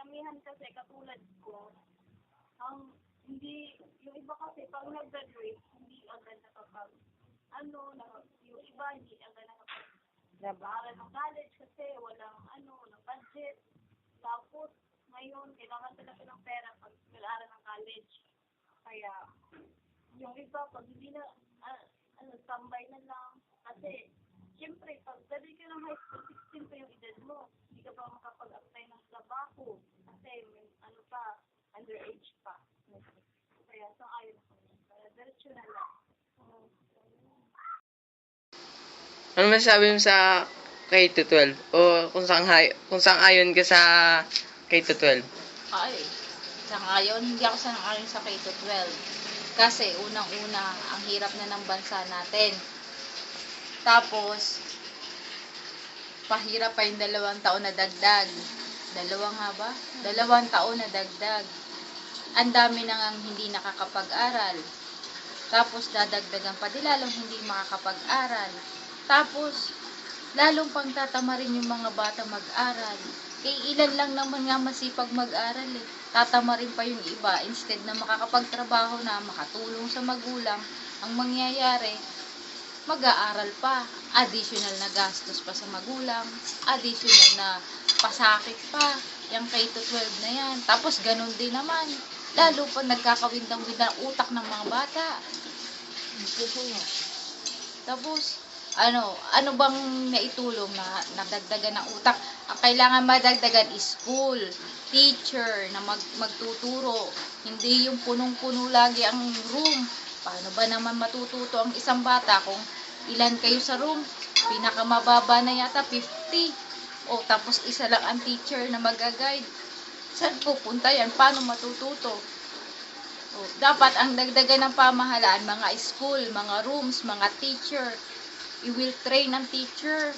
karamihan kasi katulad ko, hindi, yung iba kasi pag nag-graduate, hindi agad nakapag, yung iba hindi agad nakapag-aral ng college kasi walang, ng budget. Tapos, ngayon, kailangan talaga ng pera pag nag-aaral ng college. Kaya, yung iba, pag hindi na, tambay na lang. Kasi, siyempre, pag graduate ka ng high school, 16 pa yung edad mo. Hindi ka pa makapag-apply ng trabaho. Kasi, may, underage pa. Kaya, ayon ko. Kaya, diretso na lang. Ano masasabi mo sa K-12? O kung saan ayon ka sa K-12? Ay, sa ngayon, hindi ako sanang-ayon sa K-12. Kasi, unang-una, ang hirap na ng bansa natin. Tapos, pahirap pa yung 2 taon na dagdag. 2 nga ba? 2 taon na dagdag. Ang dami nang hindi nakakapag-aral. Tapos, dadagdagan pa di lalong hindi makakapag-aral. Tapos, lalong pang tatamarin yung mga bata mag-aral. Ilan lang naman nga masipag mag-aral eh. Tatamarin pa yung iba. Instead na makakapagtrabaho na, makatulong sa magulang, ang mangyayari, mag-aaral pa. Additional na gastos pa sa magulang. Additional na pasakit pa. Yung K-12 na yan. Tapos ganun din naman. Lalo pa nagkakawindang-windang utak ng mga bata. Tapos, ano bang naitulong na nadagdagan ng utak? Ang kailangan madagdagan is school, teacher na magtuturo. Hindi yung punong-puno lagi ang room. Paano ba naman matututo ang isang bata kung ilan kayo sa room? Pinakamababa na yata 50. O tapos isa lang ang teacher na mag-guide. Saan pupunta yan? Paano matututo? O, dapat ang dagdagan ng pamahalaan, mga school, mga rooms, mga teacher. I-will train ang teacher.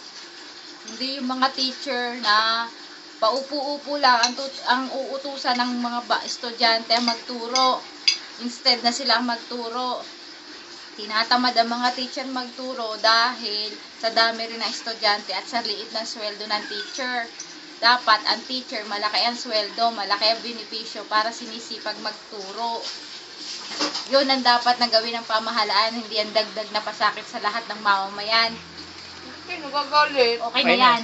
Hindi yung mga teacher na paupo-upo lang ang uutusan ng mga estudyante magturo. Instead na sila magturo. Tinatamad ang mga teacher magturo dahil sa dami rin ng estudyante at sa liit ng sweldo ng teacher. Dapat ang teacher, malaki ang sweldo, malaki ang benepisyo para sinisipag magturo. Yun ang dapat na gawin ng pamahalaan, hindi ang dagdag na pasakit sa lahat ng mamamayan. Okay, nagagalit. Okay na yan.